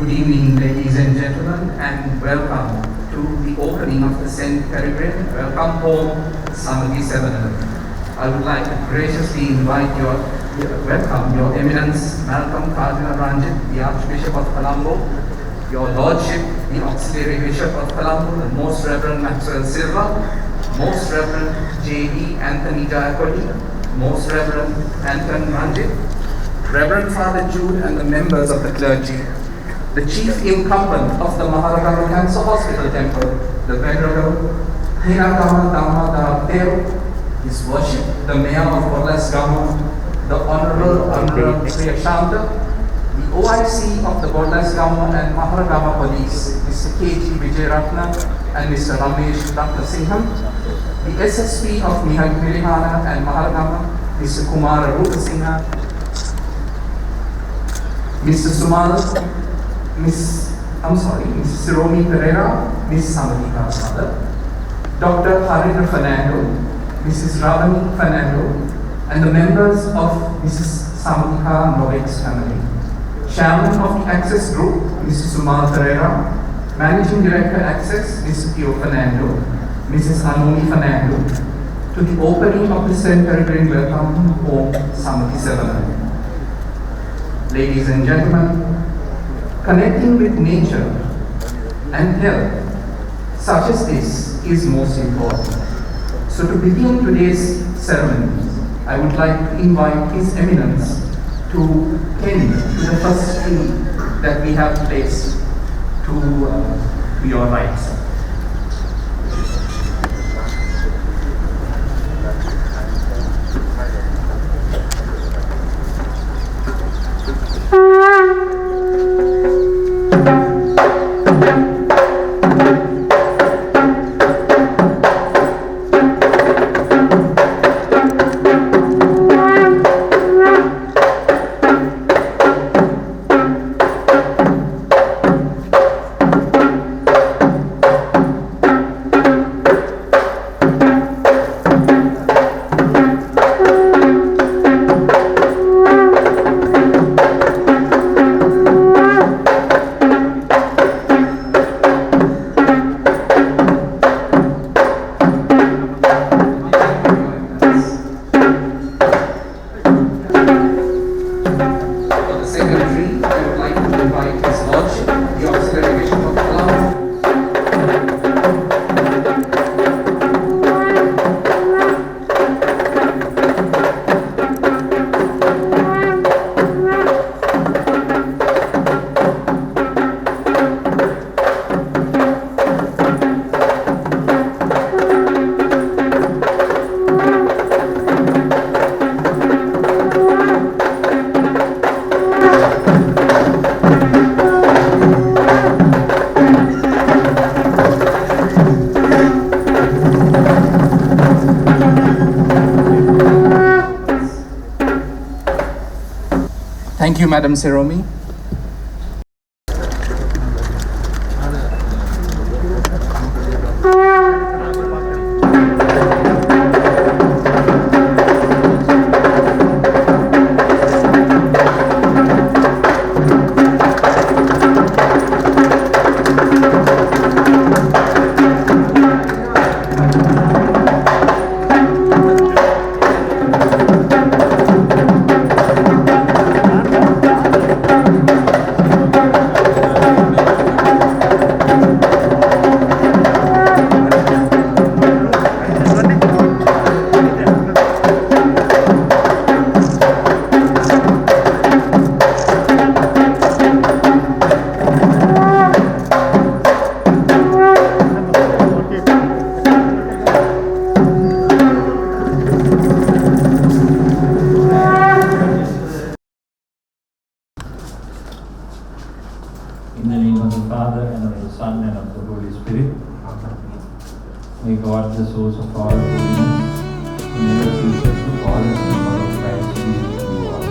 Good evening, ladies and gentlemen, and welcome to the opening of the St. Peregrine Welcome Home Samadhi Seminar. I would like to graciously invite welcome Your Eminence Malcolm Cardinal Ranjit, the Archbishop of Colombo, Your Lordship, the Auxiliary Bishop of Colombo, the Most Reverend Maxwell Silva, Most Reverend J.E. Anthony Diacoli, Most Reverend Anton Ranjit, Reverend Father Jude, and the members of the clergy, the chief incumbent of the Maharagama Cancer Hospital Temple, the Venerable Hinagama Dhamma Deo, His Worship, the Mayor of Burles Gama, the Honorable Anurag Priyashanta, the OIC of the Burles Gama and Maharagama Police, Mr. K.G. Vijayaratna and Mr. Ramesh Dr. Singham, the SSP of Mirihana and Maharagama, Mr. Kumar Rupasingha, Mr. Sumal, Mrs. Siromi Pereira, Ms. Samadhika's mother, Dr. Harindra Fernando, Mrs. Ravani Fernando, and the members of Mrs. Samadhika Novak's family. Chairman of the Access Group, Mr. Sumal Pereira, Managing Director Access, Mr. Pio Fernando, Mrs. Anomi Fernando, to the opening of the St. Peregrine Welcome Home Samadhi Seminar. Ladies and gentlemen, connecting with nature and health such as this is most important. So to begin today's ceremony, I would like to invite His Eminence to tend to the first tree that we have placed to your right. Thank you, Madam Siromi. In the name of the Father, and of the Son, and of the Holy Spirit. May God, the source of all holiness, who never ceases to call us to follow Christ, be with you all.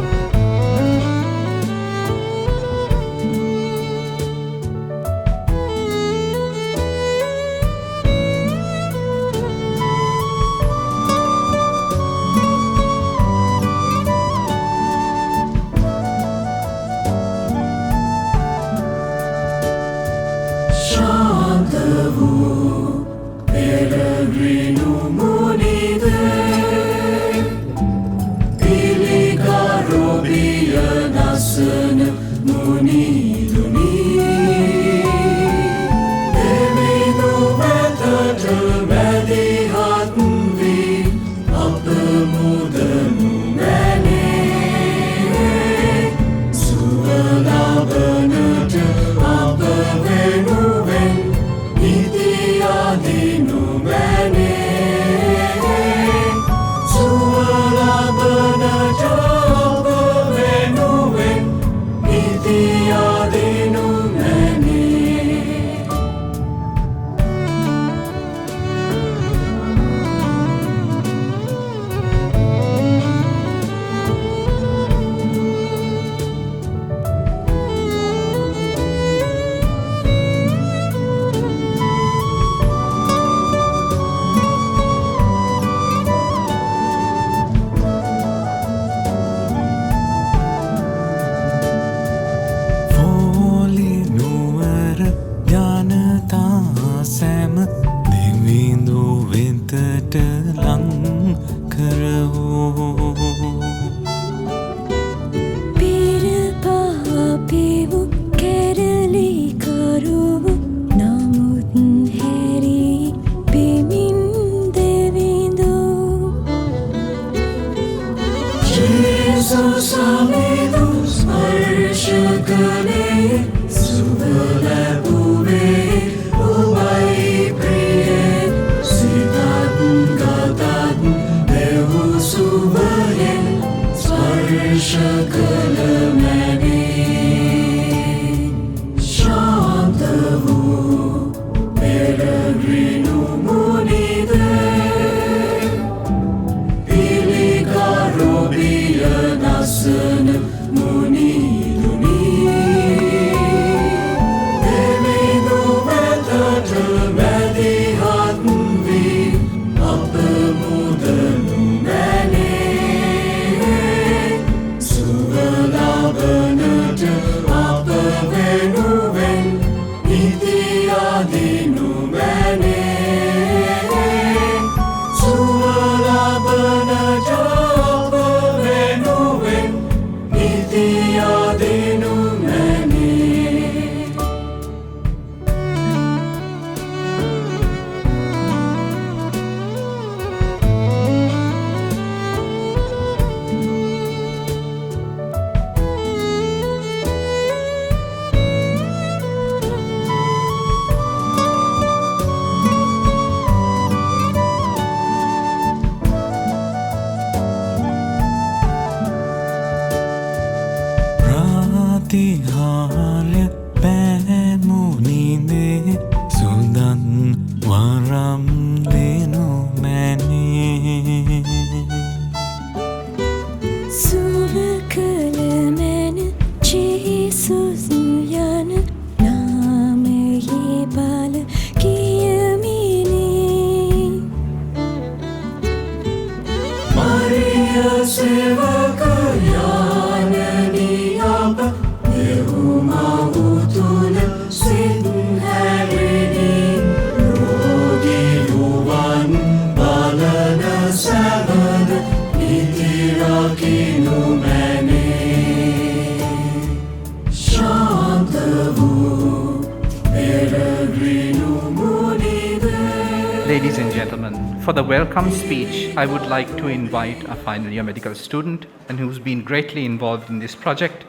Ladies and gentlemen, for the welcome speech, I would like to invite a final year medical student and who's been greatly involved in this project,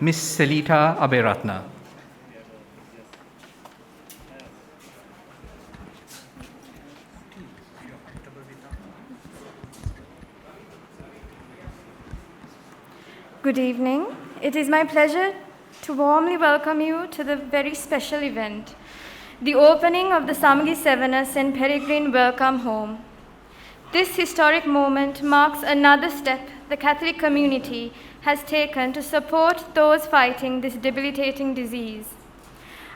Miss Selita Aberatna. Good evening. It is my pleasure to warmly welcome you to the very special event, the opening of the Samagi Sevana St. Peregrine Welcome Home. This historic moment marks another step the Catholic community has taken to support those fighting this debilitating disease.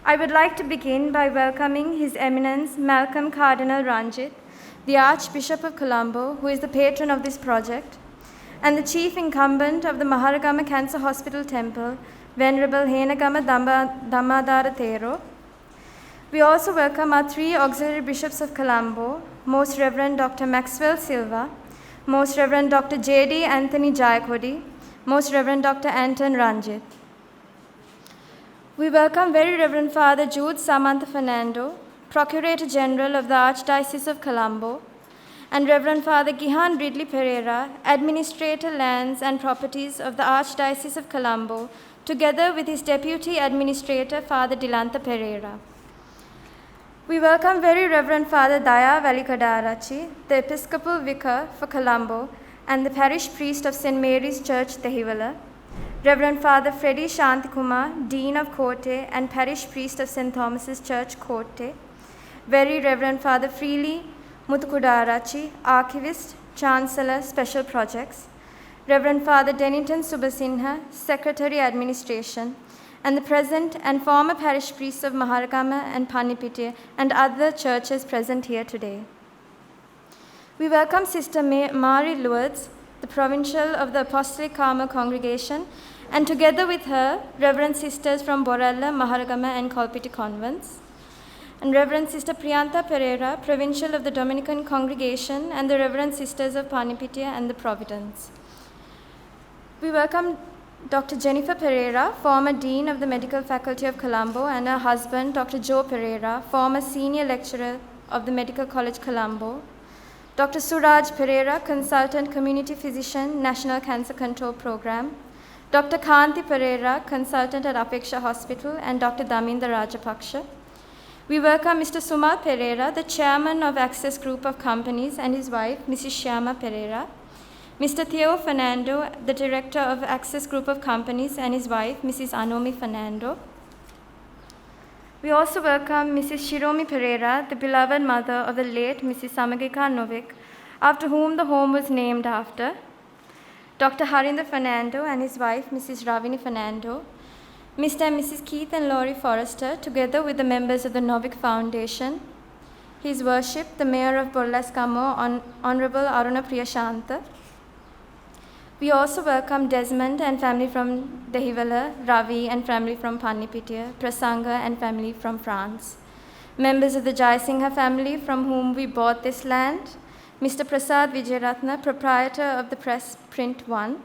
I would like to begin by welcoming His Eminence Malcolm Cardinal Ranjit, the Archbishop of Colombo, who is the patron of this project, and the chief incumbent of the Maharagama Cancer Hospital Temple, Venerable Henagama Damadara Thero. We also welcome our three auxiliary bishops of Colombo, Most Reverend Dr. Maxwell Silva, Most Reverend Dr. J.D. Anthony Jayakodi, Most Reverend Dr. Anton Ranjit. We welcome Very Reverend Father Jude Samantha Fernando, Procurator General of the Archdiocese of Colombo, and Reverend Father Gihan Ridley Pereira, Administrator Lands and Properties of the Archdiocese of Colombo, together with his Deputy Administrator Father Dilantha Pereira. We welcome Very Reverend Father Daya Valikadarachi, the Episcopal Vicar for Colombo and the Parish Priest of St. Mary's Church, Tehivala, Reverend Father Freddy Shantikumar, Dean of Kotte and Parish Priest of St. Thomas's Church, Kotte, Very Reverend Father Freely Muthukudarachi, Archivist, Chancellor, Special Projects, Reverend Father Denington Subasinha, Secretary Administration, and the present and former parish priests of Maharagama and Panipitiya and other churches present here today. We welcome Sister Mary Lourdes, the Provincial of the Apostolic Carmel Congregation, and together with her, Reverend Sisters from Borella, Maharagama and Kolpiti Convents, and Reverend Sister Priyanta Pereira, Provincial of the Dominican Congregation, and the Reverend Sisters of Panipitiya and the Providence. We welcome Dr. Jennifer Pereira, former Dean of the Medical Faculty of Colombo, and her husband, Dr. Joe Pereira, former Senior Lecturer of the Medical College Colombo, Dr. Suraj Pereira, Consultant Community Physician, National Cancer Control Program, Dr. Kanti Pereira, Consultant at Apeksha Hospital, and Dr. Daminda Rajapaksha. We welcome Mr. Sumal Pereira, the Chairman of Access Group of Companies, and his wife, Mrs. Shyama Pereira, Mr. Theo Fernando, the Director of Access Group of Companies, and his wife, Mrs. Anomi Fernando. We also welcome Mrs. Shiromi Pereira, the beloved mother of the late Mrs. Samagika Novik, after whom the home was named after, Dr. Harinder Fernando and his wife, Mrs. Ravini Fernando, Mr. and Mrs. Keith and Laurie Forrester, together with the members of the Novik Foundation, His Worship, the Mayor of Borlascamo, Honorable Aruna Priyashanta. We also welcome Desmond and family from Dehivala, Ravi and family from Panipitiya, Prasanga and family from France. Members of the Jayasingha family from whom we bought this land, Mr. Prasad Vijayaratna, proprietor of the press Print 1,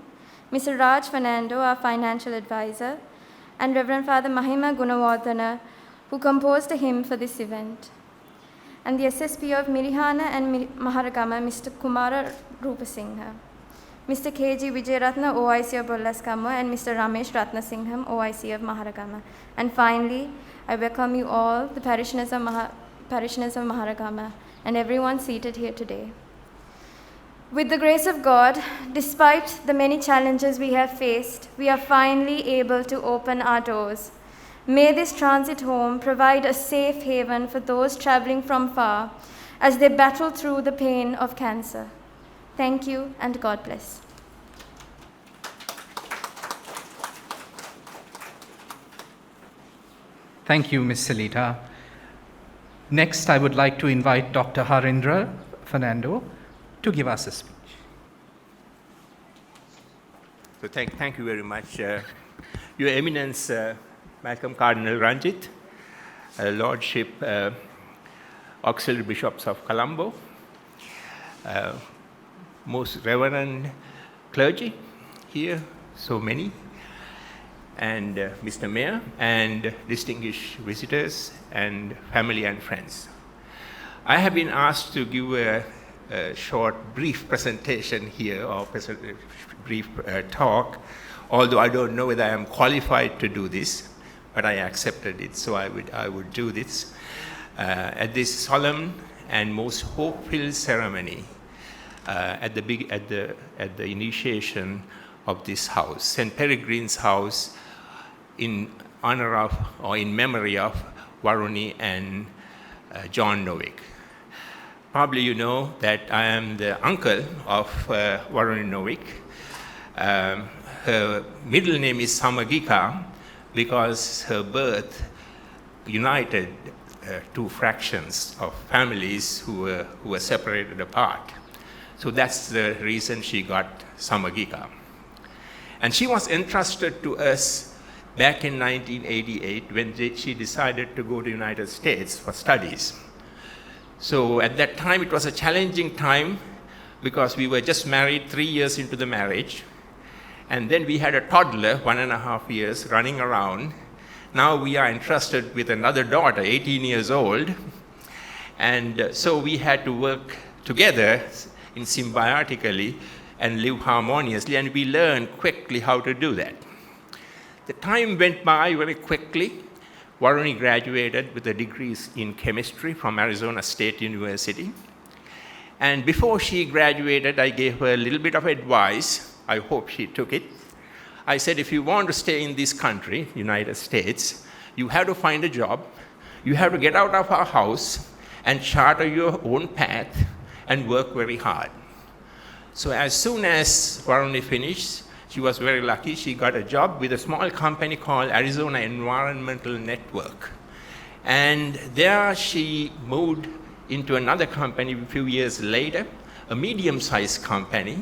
Mr. Raj Fernando, our financial advisor, and Reverend Father Mahima Gunawardhana, who composed a hymn for this event. And the SSP of Mirihana and Maharagama, Mr. Kumara Rupasingha. Mr. K.G. Vijayaratna, OIC of Borlascamo, and Mr. Ramesh Ratnasingham, OIC of Maharagama. And finally, I welcome you all, the parishioners of Maharagama, and everyone seated here today. With the grace of God, despite the many challenges we have faced, we are finally able to open our doors. May this transit home provide a safe haven for those traveling from far as they battle through the pain of cancer. Thank you, and God bless. Thank you, Ms. Salita. Next, I would like to invite Dr. Harindra Fernando to give us a speech. So thank you very much. Your Eminence, Malcolm Cardinal Ranjit, Lordship, Auxiliary Bishops of Colombo, most reverend clergy here, so many, and Mr. Mayor, and distinguished visitors, and family and friends. I have been asked to give a short, brief presentation here, or brief talk, although I don't know whether I am qualified to do this, but I accepted it, so I would do this. At this solemn and most hope-filled ceremony, at the initiation of this house, St. Peregrine's house, in honor of or in memory of Varuni and John Novick. Probably you know that I am the uncle of Varuni Novick. Her middle name is Samagika because her birth united two fractions of families who were separated apart. So that's the reason she got Samagika. And she was entrusted to us back in 1988 when she decided to go to the United States for studies. So at that time, it was a challenging time because we were just married 3 years into the marriage. And then we had a toddler, 1.5 years, running around. Now we are entrusted with another daughter, 18 years old. And so we had to work together in symbiotically and live harmoniously, and we learned quickly how to do that. The time went by very quickly. Varuni graduated with a degree in chemistry from Arizona State University. And before she graduated, I gave her a little bit of advice. I hope she took it. I said, if you want to stay in this country, United States, you have to find a job. You have to get out of our house and charter your own path and work very hard. So as soon as Varuni finished, she was very lucky. She got a job with a small company called Arizona Environmental Network. And there she moved into another company a few years later, a medium-sized company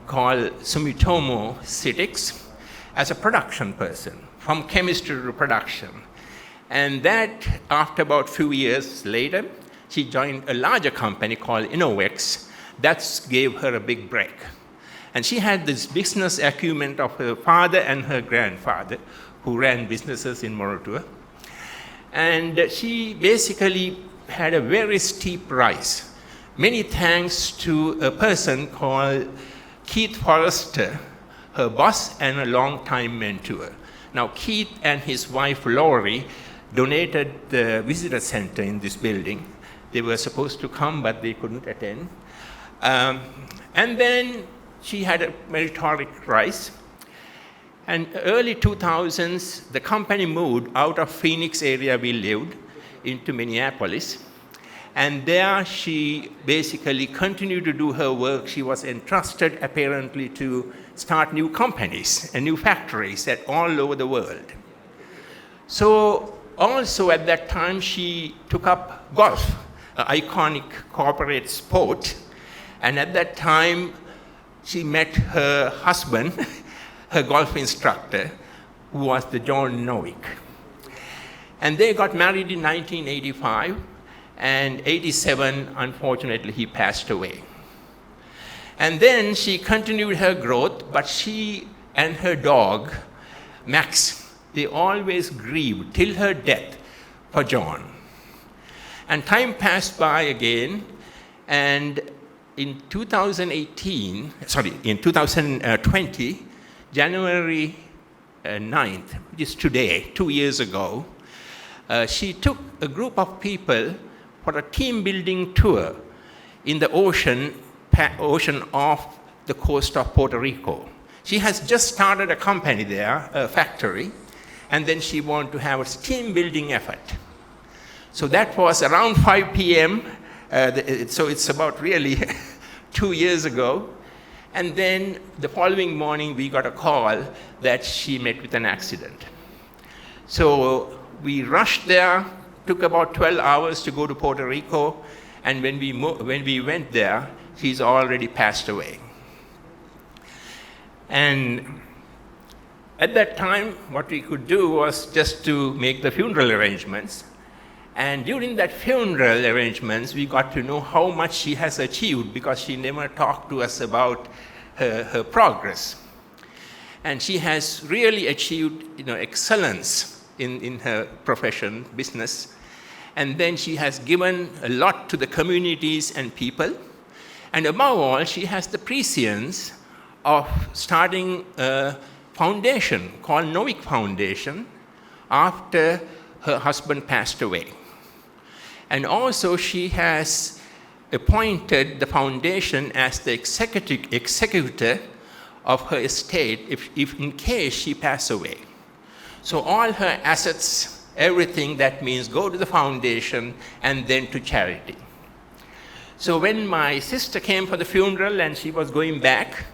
called Sumitomo Cytix, as a production person, from chemistry to production. And that, after about a few years later, she joined a larger company called Innovex. That gave her a big break. And she had this business acumen of her father and her grandfather, who ran businesses in Moratuwa. And she basically had a very steep rise, many thanks to a person called Keith Forrester, her boss and a longtime mentor. Now, Keith and his wife, Laurie, donated the visitor center in this building. They were supposed to come, but they couldn't attend. And then she had a meteoric rise. And early 2000s, the company moved out of Phoenix area we lived into Minneapolis. And there she basically continued to do her work. She was entrusted apparently to start new companies and new factories all over the world. So also at that time, she took up golf, an iconic corporate sport. And at that time, she met her husband, her golf instructor, who was the John Novick. And they got married in 1985, and 87, unfortunately, he passed away. And then she continued her growth, but she and her dog, Max, they always grieved till her death for John. And time passed by again, and in 2020, January 9th, which is today, 2 years ago, she took a group of people for a team building tour in the ocean off the coast of Puerto Rico. She has just started a company there, a factory, and then she wanted to have a team building effort. So that was around 5 p.m., so it's about really 2 years ago. And then the following morning, we got a call that she met with an accident. So we rushed there, took about 12 hours to go to Puerto Rico, and when we went there, she's already passed away. And at that time, what we could do was just to make the funeral arrangements. And during that funeral arrangements, we got to know how much she has achieved, because she never talked to us about her progress. And she has really achieved, excellence in her profession, business. And then she has given a lot to the communities and people. And above all, she has the prescience of starting a foundation called Novick Foundation after her husband passed away. And also she has appointed the foundation as the executor of her estate if in case she passed away. So all her assets, everything, that means go to the foundation and then to charity. So when my sister came for the funeral and she was going back,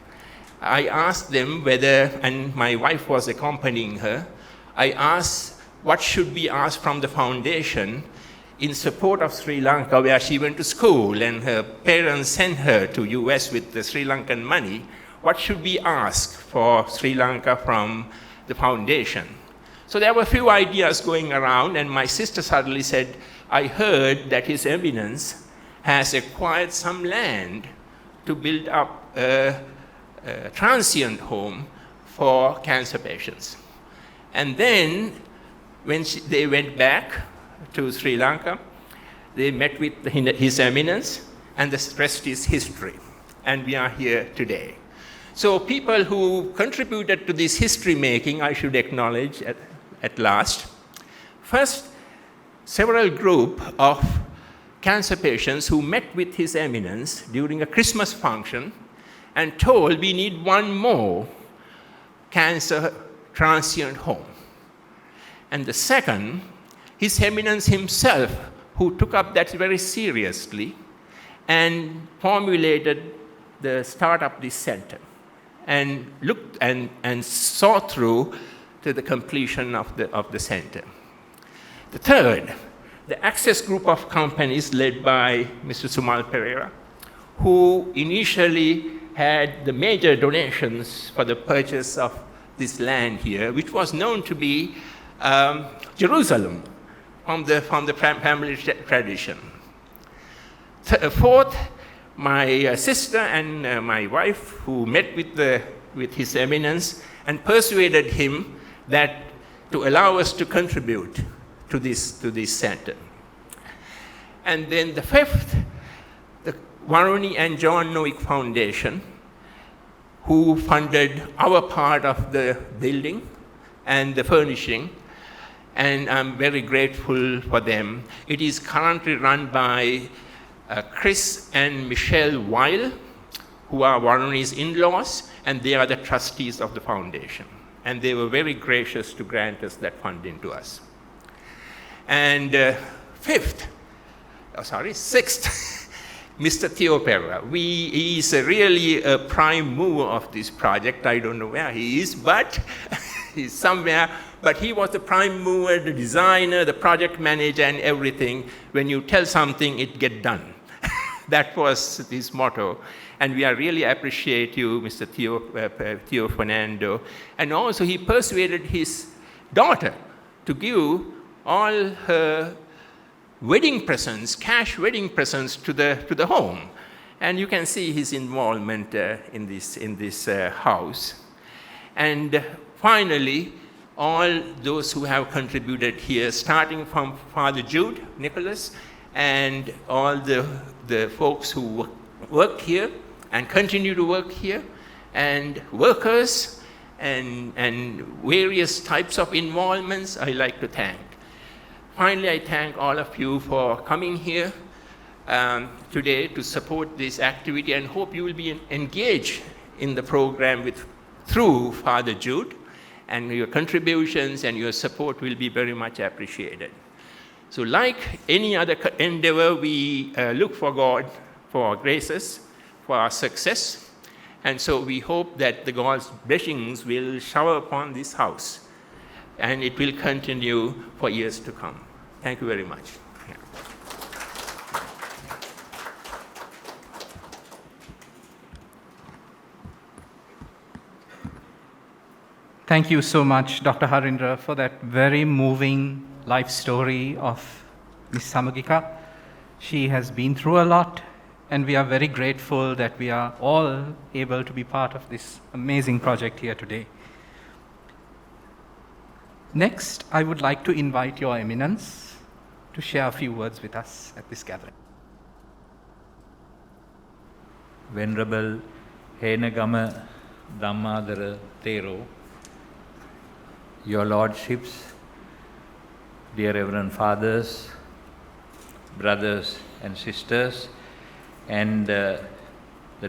I asked them whether, and my wife was accompanying her, I asked what should we ask from the foundation in support of Sri Lanka, where she went to school and her parents sent her to US with the Sri Lankan money. What should we ask for Sri Lanka from the foundation? So there were a few ideas going around, and my sister suddenly said, I heard that His Eminence has acquired some land to build up a transient home for cancer patients. And then when they went back to Sri Lanka, they met with His Eminence, and the rest is history. And we are here today. So people who contributed to this history making, I should acknowledge at last. First, several group of cancer patients who met with His Eminence during a Christmas function and told we need one more cancer transient home. And the second, His Eminence himself, who took up that very seriously and formulated the start of this center and looked and saw through to the completion of the center. The third, the Access group of companies led by Mr. Sumal Pereira, who initially had the major donations for the purchase of this land here, which was known to be Jerusalem from the family tradition. Fourth, my sister and my wife, who met with His Eminence and persuaded him that to allow us to contribute to this center. And then the fifth, the Varuni and John Novick Foundation, who funded our part of the building and the furnishing, and I'm very grateful for them. It is currently run by Chris and Michelle Weil, who are Varuni's in-laws, and they are the trustees of the foundation. And they were very gracious to grant us that funding to us. And sixth, Mr. Theo Pereira. He is really a prime mover of this project. I don't know where he is, but he's somewhere. But he was the prime mover, the designer, the project manager, and everything. When you tell something, it gets done. That was his motto. And we really appreciate you, Mr. Theo Fernando. And also he persuaded his daughter to give all her wedding presents, cash wedding presents to the home. And you can see his involvement in this house. And finally, all those who have contributed here, starting from Father Jude Nicholas, and all the folks who work here and continue to work here, and workers and various types of involvements, I like to thank. Finally, I thank all of you for coming here today to support this activity, and hope you will be engaged in the program through Father Jude, and your contributions and your support will be very much appreciated. So like any other endeavor, we look for God for our graces, for our success, and so we hope that the God's blessings will shower upon this house, and it will continue for years to come. Thank you very much. Yeah. Thank you so much, Dr. Harindra, for that very moving life story of Ms. Samagika. She has been through a lot, and we are very grateful that we are all able to be part of this amazing project here today. Next, I would like to invite Your Eminence to share a few words with us at this gathering. Venerable Henagama Dhammadara Thero, Your Lordships, dear Reverend Fathers, brothers and sisters, and the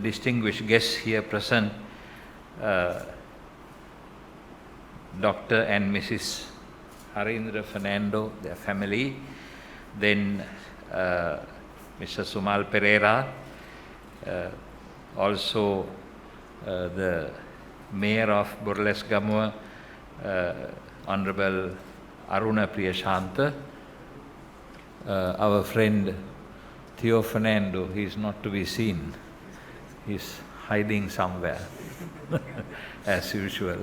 distinguished guests here present, Dr. and Mrs. Harindra Fernando, their family, then Mr. Sumal Pereira, also the Mayor of Burlesgamua, Honorable Aruna Priyashanta, our friend Theo Fernando, he is not to be seen, he is hiding somewhere, as usual,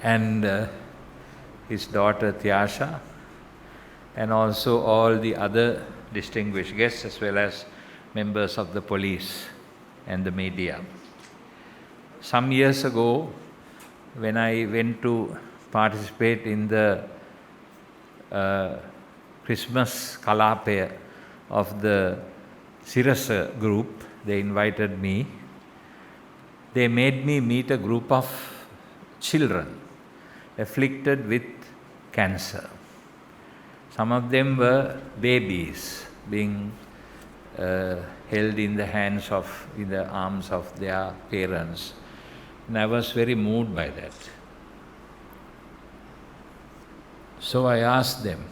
and his daughter Tyasha, and also all the other distinguished guests as well as members of the police and the media. Some years ago, when I went to participate in the Christmas Kalapaya of the Sirasa group, they invited me. They made me meet a group of children afflicted with cancer. Some of them were babies being held in the hands of, in the arms of their parents. And I was very moved by that. So I asked them,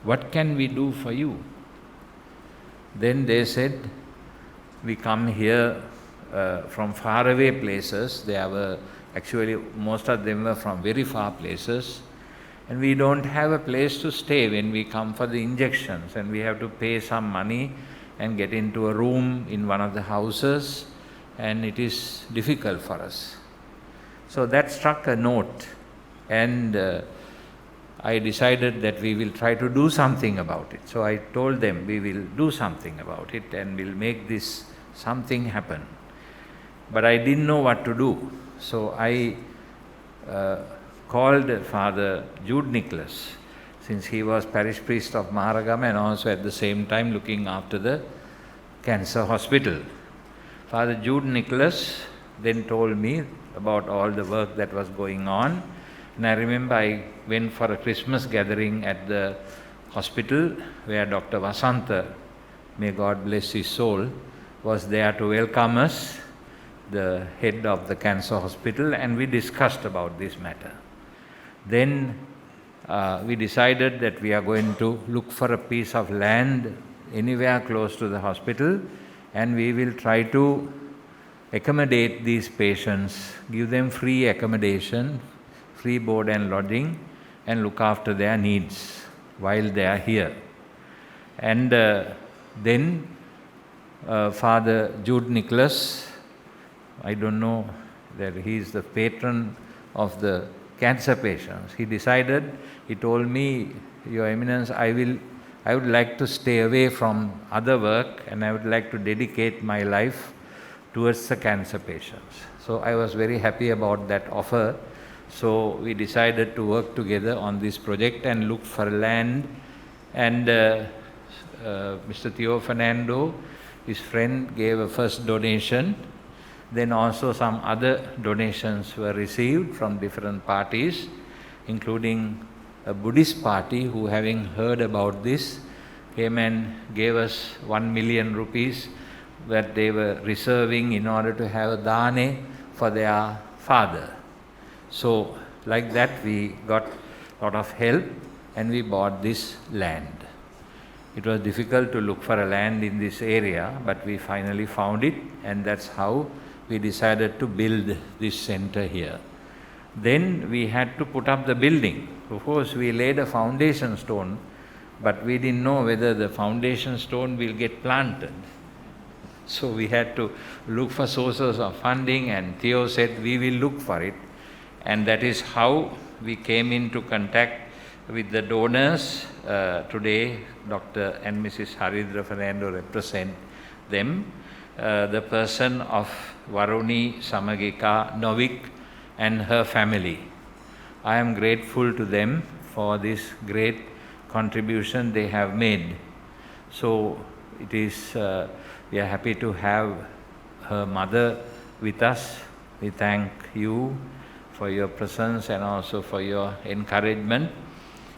what can we do for you? Then they said, we come here from faraway places. They were actually, most of them were from very far places. And we don't have a place to stay when we come for the injections, and we have to pay some money and get into a room in one of the houses, and it is difficult for us. So that struck a note, and I decided that we will try to do something about it. So I told them we will do something about it and we'll make this something happen. But I didn't know what to do. So I called Father Jude Nicholas, since he was parish priest of Maharagama and also at the same time looking after the cancer hospital. Father Jude Nicholas then told me about all the work that was going on. And I remember I went for a Christmas gathering at the hospital where Dr. Vasanta, may God bless his soul, was there to welcome us, the head of the cancer hospital, and we discussed about this matter. Then we decided that we are going to look for a piece of land anywhere close to the hospital, and we will try to accommodate these patients, give them free accommodation, free board and lodging, and look after their needs while they are here. And then Father Jude Nicholas, I don't know that he is the patron of the cancer patients. He decided, he told me, Your Eminence, I would like to stay away from other work and I would like to dedicate my life towards the cancer patients. So I was very happy about that offer. So we decided to work together on this project and look for land. And Mr. Theo Fernando, his friend, gave a first donation. Then also some other donations were received from different parties, including a Buddhist party who, having heard about this, came and gave us 1 million rupees that they were reserving in order to have a dane for their father. So like that we got a lot of help and we bought this land. It was difficult to look for a land in this area, but we finally found it, and that's how we decided to build this center here. Then we had to put up the building. Of course, we laid a foundation stone, but we didn't know whether the foundation stone will get planted. So we had to look for sources of funding, and Theo said we will look for it. And that is how we came into contact with the donors. Today, Dr. and Mrs. Harindra Fernando represent them. The person of Varuni Samagika Novik and her family. I am grateful to them for this great contribution they have made. So it is, we are happy to have her mother with us. We thank you for your presence and also for your encouragement.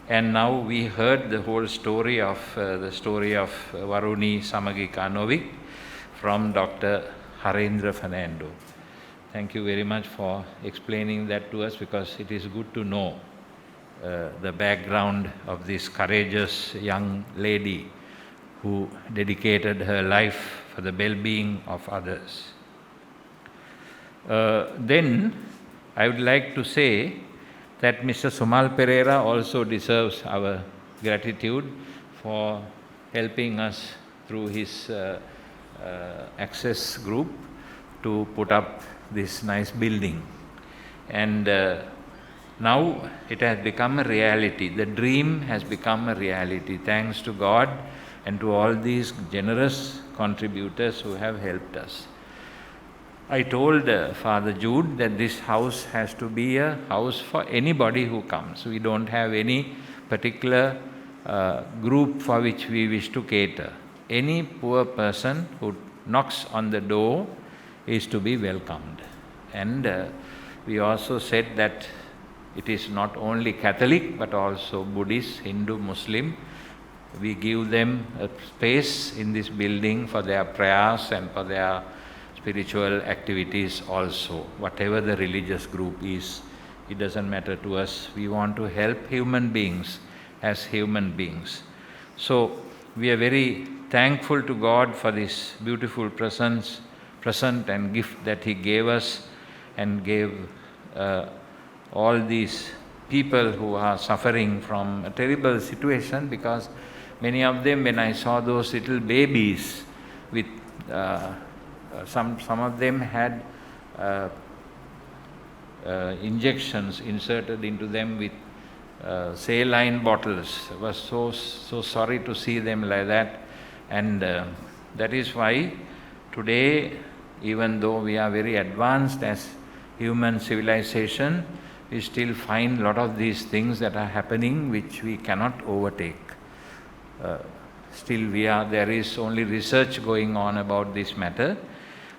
And now we heard the whole story of Varuni Samagika Novik from Dr. Harindra Fernando. thank you very much for explaining that to us, because it is good to know the background of this courageous young lady who dedicated her life for the well-being of others. Then I would like to say that Mr. Sumal Pereira also deserves our gratitude for helping us through his access group to put up this nice building. And now it has become a reality. The dream has become a reality, thanks to God and to all these generous contributors who have helped us. I told Father Jude that this house has to be a house for anybody who comes. We don't have any particular group for which we wish to cater. Any poor person who knocks on the door is to be welcomed. And we also said that it is not only Catholic but also Buddhist, Hindu, Muslim. We give them a space in this building for their prayers and for their spiritual activities also. Whatever the religious group is, it doesn't matter to us. We want to help human beings as human beings. So we are very thankful to God for this beautiful present and gift that He gave us, and gave all these people who are suffering from a terrible situation, because many of them, when I saw those little babies with some of them had injections inserted into them with saline bottles. I was so sorry to see them like that. And that is why today, even though we are very advanced as human civilization, we still find a lot of these things that are happening which we cannot overtake. Still there is only research going on about this matter.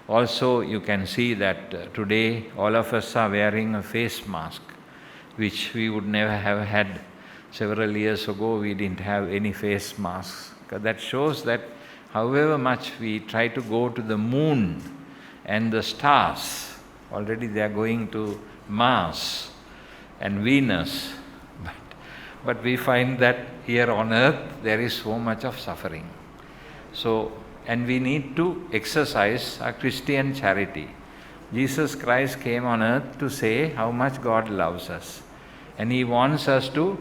Also, you can see that today all of us are wearing a face mask, which we would never have had. Several years ago, we didn't have any face masks. That shows that however much we try to go to the moon and the stars, already they are going to Mars and Venus, but we find that here on earth there is so much of suffering. And we need to exercise our Christian charity. Jesus Christ came on earth to say how much God loves us. And He wants us to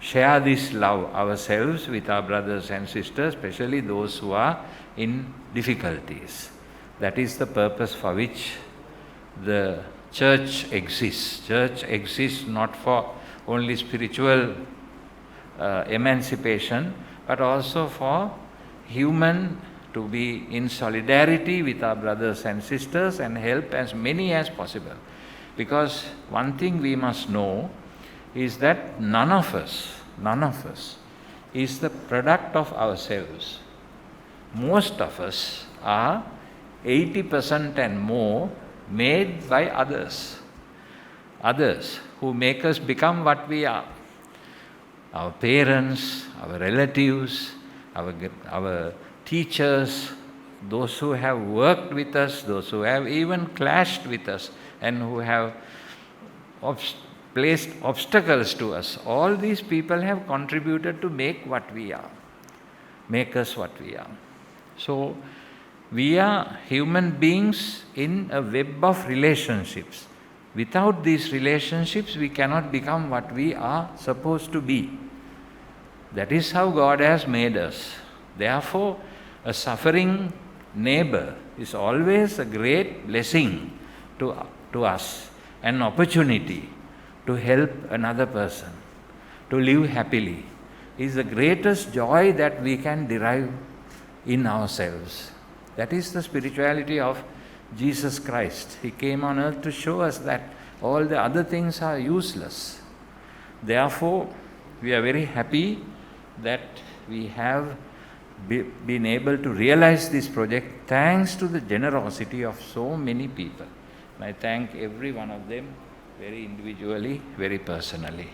share this love ourselves with our brothers and sisters, especially those who are in difficulties. That is the purpose for which the church exists. Church exists not for only spiritual emancipation, but also for human to be in solidarity with our brothers and sisters and help as many as possible. Because one thing we must know is that none of us is the product of ourselves. Most of us are 80% and more made by others who make us become what we are. Our parents, our relatives, our teachers, those who have worked with us, those who have even clashed with us and who have placed obstacles to us. All these people have contributed to make what we are, make us what we are. So we are human beings in a web of relationships. Without these relationships, we cannot become what we are supposed to be. That is how God has made us. Therefore, a suffering neighbor is always a great blessing to us, an opportunity to help another person, to live happily, is the greatest joy that we can derive in ourselves. That is the spirituality of Jesus Christ. He came on earth to show us that all the other things are useless. Therefore, we are very happy that we have been able to realize this project thanks to the generosity of so many people. And I thank every one of them very individually, very personally.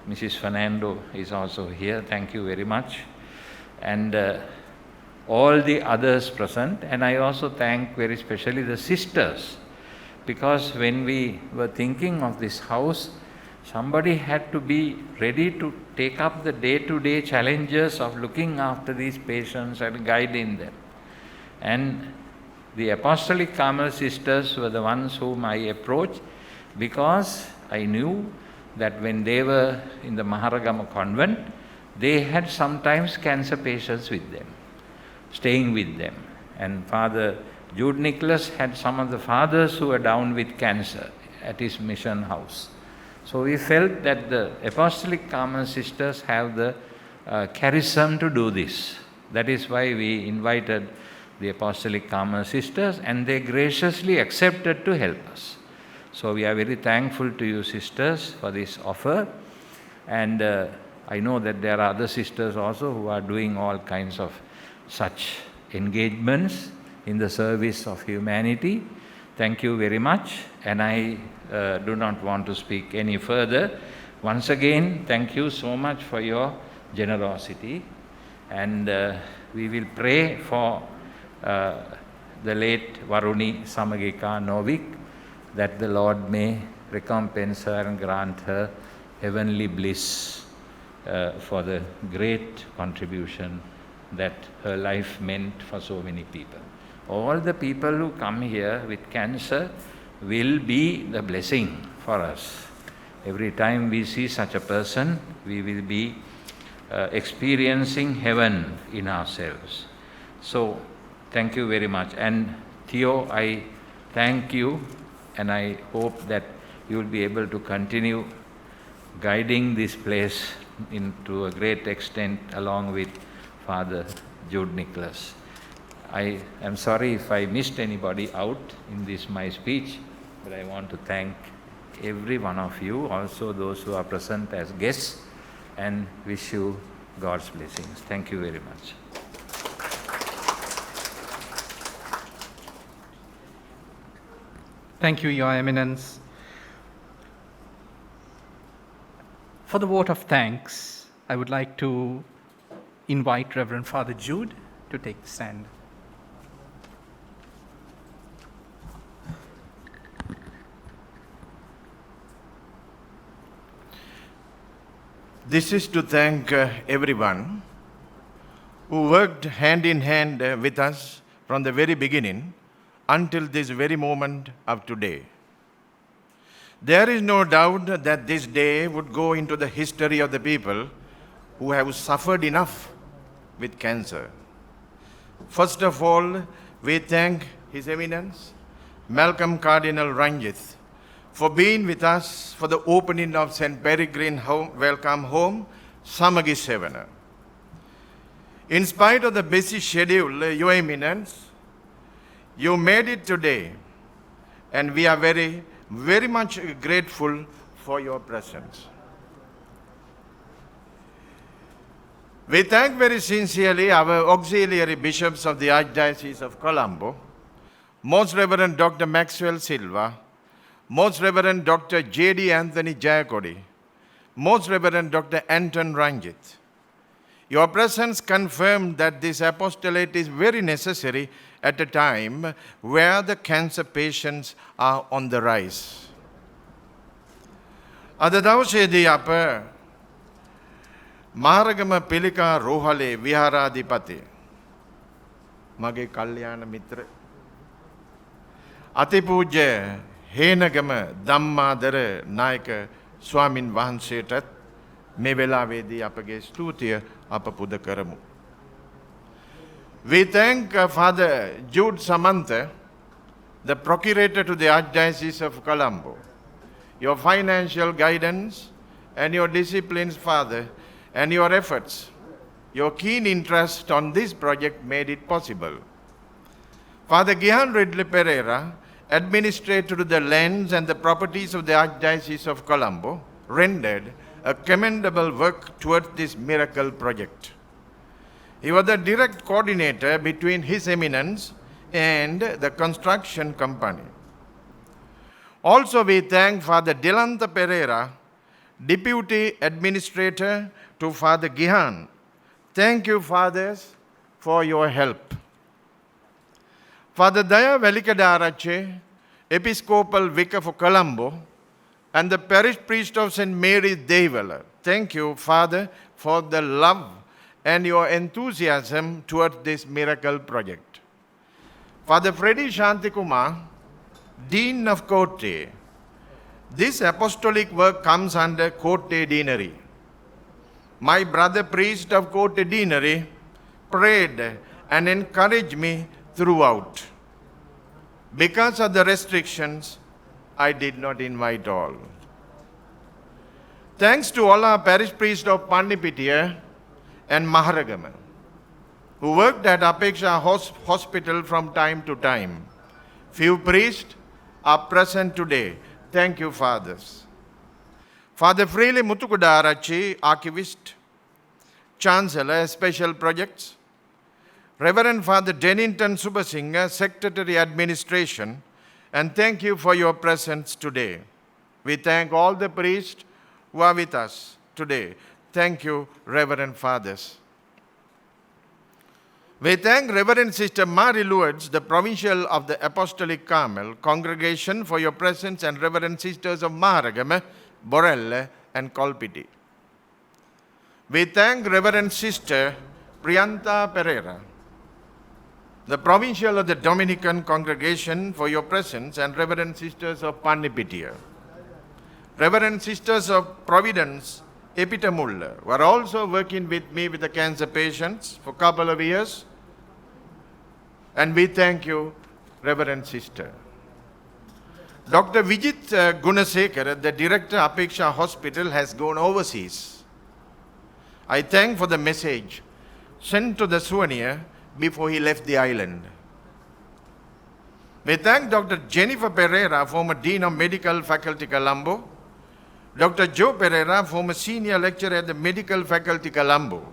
Mrs. Fernando is also here. Thank you very much. And all the others present. And I also thank very specially the sisters because when we were thinking of this house, somebody had to be ready to take up the day-to-day challenges of looking after these patients and guiding them. And the Apostolic Carmel sisters were the ones whom I approached, because I knew that when they were in the Maharagama convent, they had sometimes cancer patients with them, staying with them. And Father Jude Nicholas had some of the fathers who were down with cancer at his mission house. So we felt that the Apostolic Carmel sisters have the charism to do this. That is why we invited the Apostolic Carmel sisters, and they graciously accepted to help us. So we are very thankful to you, sisters, for this offer. And I know that there are other sisters also who are doing all kinds of such engagements in the service of humanity. Thank you very much, and I do not want to speak any further. Once again, thank you so much for your generosity, and we will pray for the late Varuni Samagika Novik, that the Lord may recompense her and grant her heavenly bliss for the great contribution that her life meant for so many people. All the people who come here with cancer will be the blessing for us. Every time we see such a person, we will be experiencing heaven in ourselves. So, thank you very much. And Theo, I thank you, and I hope that you will be able to continue guiding this place to a great extent along with Father Jude Nicholas. I am sorry if I missed anybody out in this my speech, but I want to thank every one of you, also those who are present as guests, and wish you God's blessings. Thank you very much. Thank you, Your Eminence. For the vote of thanks, I would like to invite Reverend Father Jude to take the stand. This is to thank everyone who worked hand in hand with us from the very beginning until this very moment of today. There is no doubt that this day would go into the history of the people who have suffered enough with cancer. First of all, we thank His Eminence, Malcolm Cardinal Ranjith, for being with us for the opening of St. Peregrine Welcome Home, Samagisevana. In spite of the busy schedule, Your Eminence, you made it today, and we are very, very much grateful for your presence. We thank very sincerely our auxiliary bishops of the Archdiocese of Colombo, Most Reverend Dr. Maxwell Silva, Most Reverend Dr. J.D. Anthony Jayakodi, Most Reverend Dr. Anton Ranjith. Your presence confirmed that this apostolate is very necessary at a time where the cancer patients are on the rise. අද දවසේදී අප මාරගම පිළිකා රෝහලේ විහාරාධිපති මගේ කල්යාණ මිත්‍ර අතිපූජ්‍ය හේනගම ධම්මාදර නායක ස්වාමින් වහන්සේටත් මේ වෙලාවේදී අපගේ ස්තුතිය අප පුද කරමු. We thank Father Jude Samantha, the Procurator to the Archdiocese of Colombo. Your financial guidance and your disciplines, Father, and your efforts, your keen interest on this project made it possible. Father Gihan Ridley Pereira, Administrator to the lands and the properties of the Archdiocese of Colombo, rendered a commendable work towards this miracle project. He was the direct coordinator between His Eminence and the construction company. Also, we thank Father Delanta Pereira, Deputy Administrator to Father Gihan. Thank you, Fathers, for your help. Father Daya Velikadarache, Episcopal Vicar for Colombo, and the parish priest of St. Mary's, Devala. Thank you, Father, for the love and your enthusiasm towards this miracle project. Father Freddy Shantikumar, Dean of Kotte. This apostolic work comes under Kotte Deanery. My brother priest of Kotte Deanery prayed and encouraged me throughout. Because of the restrictions, I did not invite all. Thanks to all our parish priests of Pannipitiya and Maharagama, who worked at Apeksha Hospital from time to time. Few priests are present today. Thank you, fathers. Father Freely Mutukudarachi, Archivist, Chancellor, Special Projects. Reverend Father Dennington Subasinghe, Secretary Administration, and thank you for your presence today. We thank all the priests who are with us today. Thank you, Reverend Fathers. We thank Reverend Sister Mary Lourdes, the Provincial of the Apostolic Carmel Congregation, for your presence, and Reverend Sisters of Maharagama, Borelle, and Kolpiti. We thank Reverend Sister Prianta Pereira, the Provincial of the Dominican Congregation, for your presence, and Reverend Sisters of Pannipitiya. Reverend Sisters of Providence, Epitamulla, were also working with me with the cancer patients for a couple of years. And we thank you, Reverend Sister. Dr. Vijit Gunasekar, the Director of Apeksha Hospital, has gone overseas. I thank for the message sent to the souvenir before he left the island. We thank Dr. Jennifer Pereira, former Dean of Medical Faculty Colombo, Dr. Joe Pereira, former Senior Lecturer at the Medical Faculty Colombo,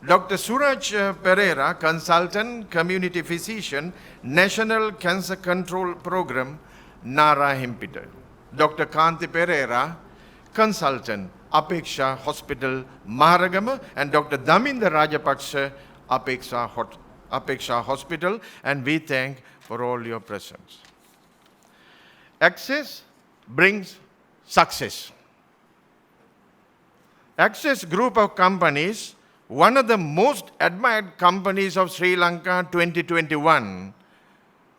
Dr. Suraj Pereira, Consultant, Community Physician, National Cancer Control Program, Nara Hempita, Dr. Kanti Pereira, Consultant, Apeksha Hospital, Maharagama, and Dr. Daminda Rajapaksa, Apeksha Hospital, and we thank for all your presence. Access brings success. Access Group of Companies, one of the most admired companies of Sri Lanka 2021,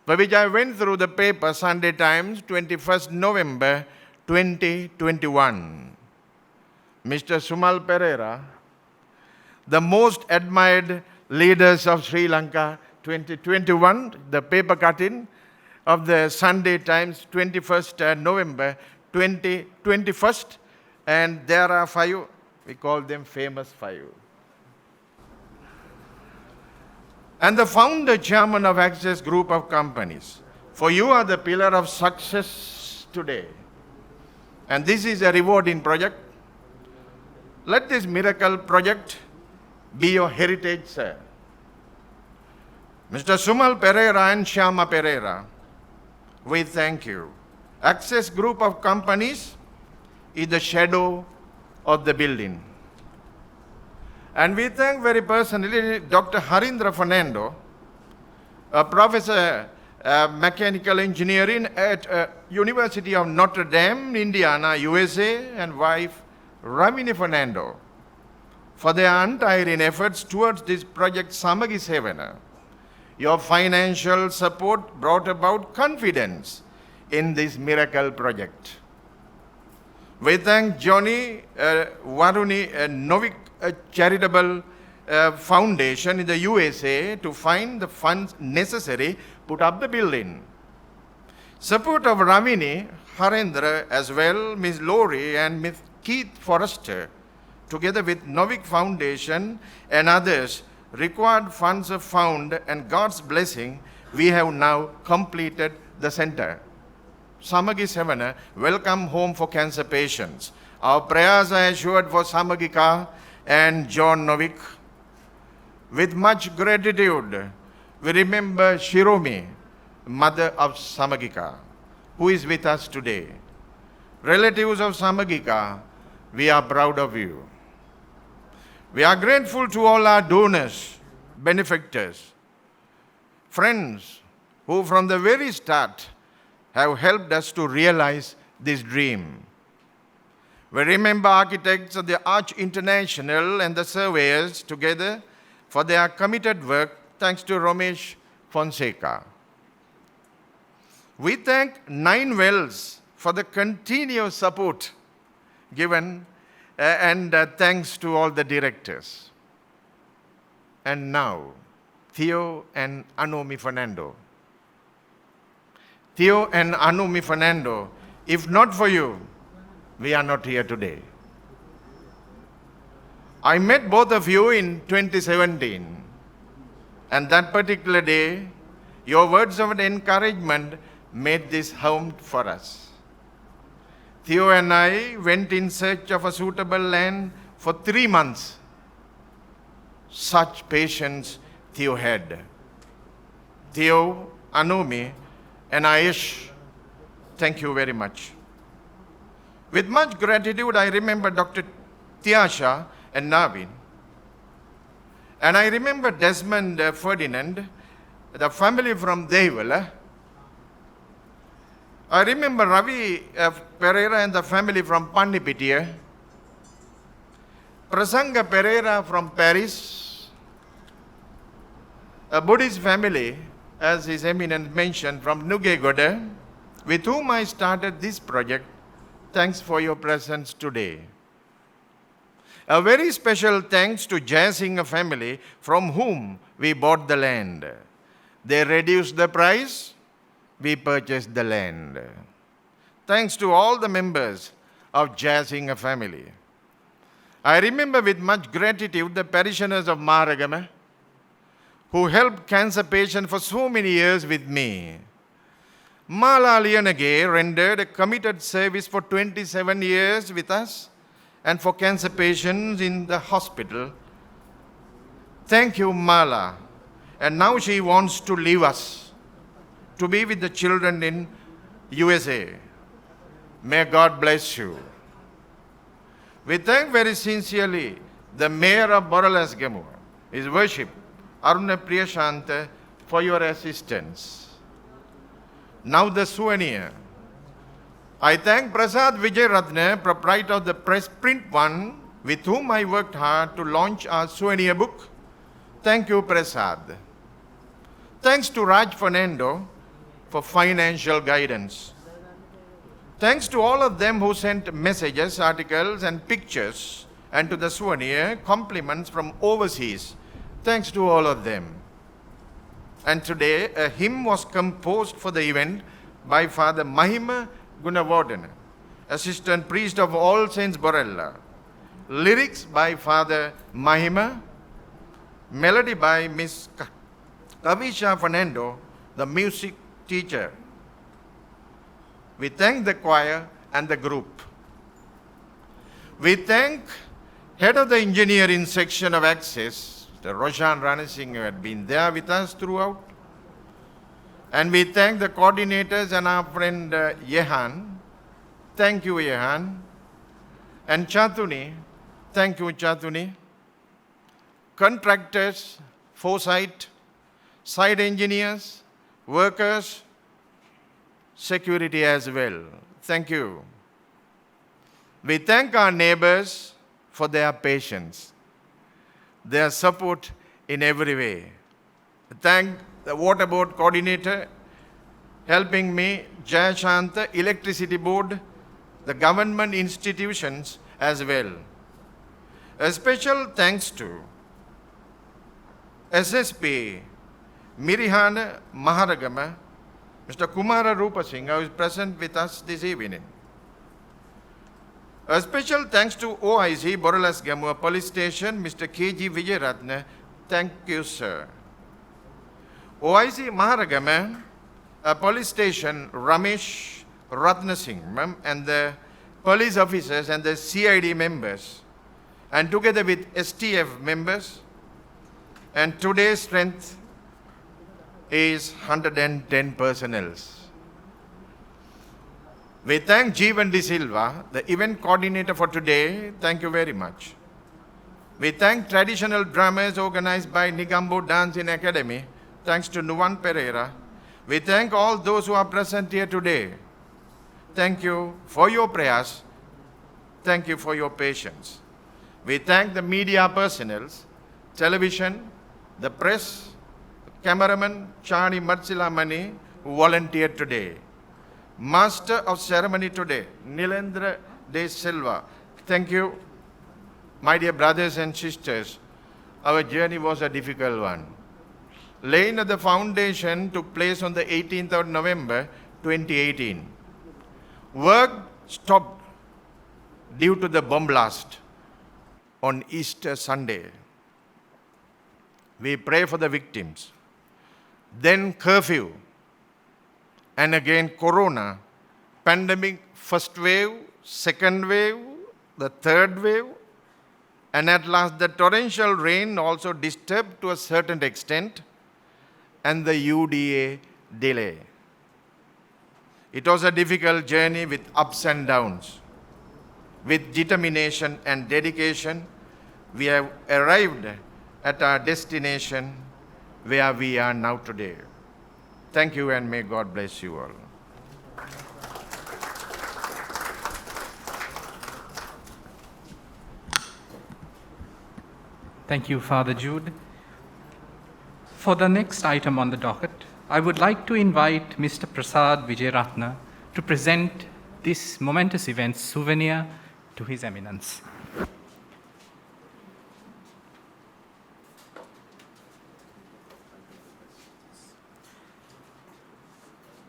for which I went through the paper, Sunday Times, 21st November 2021. Mr. Sumal Pereira, the most admired leaders of Sri Lanka 2021, the paper cutting of the Sunday Times, 21st November 2021, and there are 5, we call them famous 5. And the founder chairman of Access Group of Companies. For you are the pillar of success today. And this is a rewarding project. Let this miracle project be your heritage, sir. Mr. Sumal Pereira and Shyama Pereira, we thank you. Access Group of Companies is the shadow of the building. And we thank very personally Dr. Harindra Fernando, a professor mechanical engineering at University of Notre Dame, Indiana, USA, and wife Ravini Fernando, for their untiring efforts towards this project Samagi Sevana. Your financial support brought about confidence in this miracle project. We thank Johnny Varuni Novik Charitable Foundation in the USA to find the funds necessary put up the building. Support of Ravini, Harendra as well, Ms. Lori and Ms. Keith Forrester, together with Novik Foundation and others, required funds are found, and God's blessing, we have now completed the center. Samagi Sevana, welcome home for cancer patients. Our prayers are assured for Samagika and John Novik. With much gratitude, we remember Shiromi, mother of Samagika, who is with us today. Relatives of Samagika, we are proud of you. We are grateful to all our donors, benefactors, friends who from the very start have helped us to realize this dream. We remember architects of the Arch International and the surveyors together for their committed work, thanks to Ramesh Fonseca. We thank Nine Wells for the continuous support given and thanks to all the directors. And now, Theo and Anomi Fernando. Theo and Anomi Fernando, if not for you, we are not here today. I met both of you in 2017, and that particular day, your words of encouragement made this home for us. Theo and I went in search of a suitable land for 3 months. Such patience Theo had. Theo, Anomi, and Aish, thank you very much. With much gratitude, I remember Dr. Tiasha and Navin. And I remember Desmond Ferdinand, the family from Devala. I remember Ravi Pereira and the family from Pandipitia. Prasanga Pereira from Paris. A Buddhist family, as His Eminence mentioned, from Nugegoda, with whom I started this project. Thanks for your presence today. A very special thanks to Jayasinghe family from whom we bought the land. They reduced the price, we purchased the land. Thanks to all the members of Jayasinghe family. I remember with much gratitude the parishioners of Maharagama who helped cancer patients for so many years with me. Mala Lianage rendered a committed service for 27 years with us and for cancer patients in the hospital. Thank you, Mala. And now she wants to leave us, to be with the children in USA. May God bless you. We thank very sincerely the Mayor of Boralaesgamu, His Worship, Aruna Priyashanta, for your assistance. Now the souvenir. I thank Prasad Vijayaratne, proprietor of the press print one, with whom I worked hard to launch our souvenir book. Thank you, Prasad. Thanks to Raj Fernando for financial guidance. Thanks to all of them who sent messages, articles, and pictures, and to the souvenir, compliments from overseas. Thanks to all of them. And today, a hymn was composed for the event by Father Mahima Gunavardhana, Assistant Priest of All Saints Borella. Lyrics by Father Mahima, melody by Miss Kavisha Fernando, the music teacher. We thank the choir and the group. We thank head of the engineering section of Access, Roshan Ranasinghe, who had been there with us throughout. And we thank the coordinators and our friend Yehan. Thank you, Yehan. And Chatuni. Thank you, Chatuni. Contractors, foresight, site engineers, workers, security as well. Thank you. We thank our neighbors for their patience, their support in every way. Thank the water board coordinator helping me, Jayashanta, electricity board, the government institutions as well. A special thanks to SSP, Mirihana Maharagama, Mr. Kumara Rupasinghe, who is present with us this evening. A special thanks to OIC, Boralaesgamu Police Station, Mr. K.G. Vijayaratne. Thank you, sir. OIC Maharagama Police Station, Ramesh Ratnasinghe, and the police officers and the CID members, and together with STF members, and today's strength is 110 personnel. We thank Jeevan De Silva, the event coordinator for today. Thank you very much. We thank traditional dramas organized by Nigambo Dancing Academy. Thanks to Nuwan Pereira We thank all those who are present here today. Thank you for your prayers. Thank you for your patience. We thank the media personnel, television, the press, cameraman Chani Matsilamani, who volunteered today. Master of ceremony today, Nilendra De Silva. Thank you, my dear brothers and sisters. Our journey was a difficult one. Laying of the foundation took place on the 18th of November 2018. Work stopped due to the bomb blast on Easter Sunday. We pray for the victims. Then curfew, and again corona, pandemic, first wave, second wave, the third wave, and at last the torrential rain also disturbed to a certain extent, and the UDA delay. It was a difficult journey with ups and downs. With determination and dedication, we have arrived at our destination where we are now today. Thank you, and may God bless you all. Thank you, Father Jude. For the next item on the docket, I would like to invite Mr. Prasad Vijayaratna to present this momentous event's souvenir to His Eminence.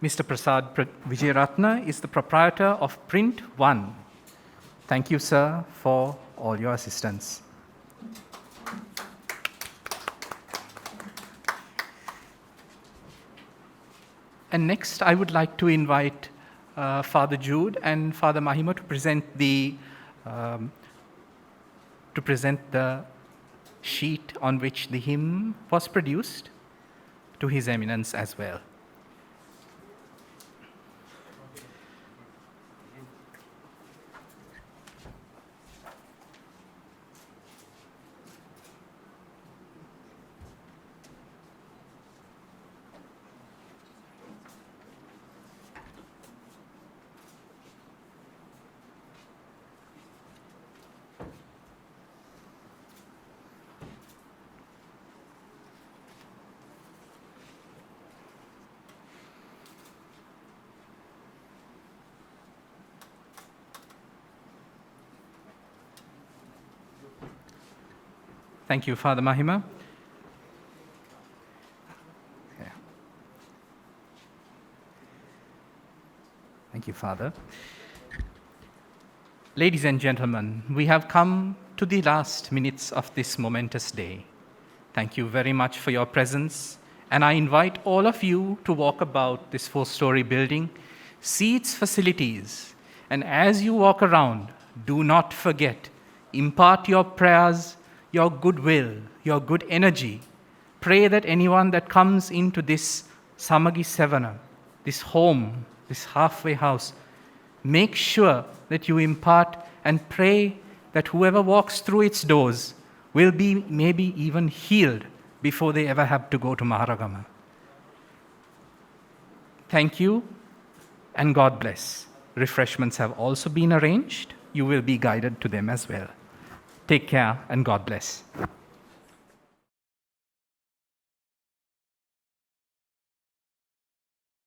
Mr. Prasad Vijayaratna is the proprietor of Print One. Thank you, sir, for all your assistance. And next, I would like to invite Father Jude and Father Mahima to present the sheet on which the hymn was produced to His Eminence as well. Thank you, Father Mahima. Yeah. Thank you, Father. Ladies and gentlemen, we have come to the last minutes of this momentous day. Thank you very much for your presence, and I invite all of you to walk about this 4-story building, see its facilities, and as you walk around, do not forget, impart your prayers, your goodwill, your good energy. Pray that anyone that comes into this Samagi Sevana, this home, this halfway house, make sure that you impart and pray that whoever walks through its doors will be maybe even healed before they ever have to go to Maharagama. Thank you, and God bless. Refreshments have also been arranged. You will be guided to them as well. Take care, and God bless.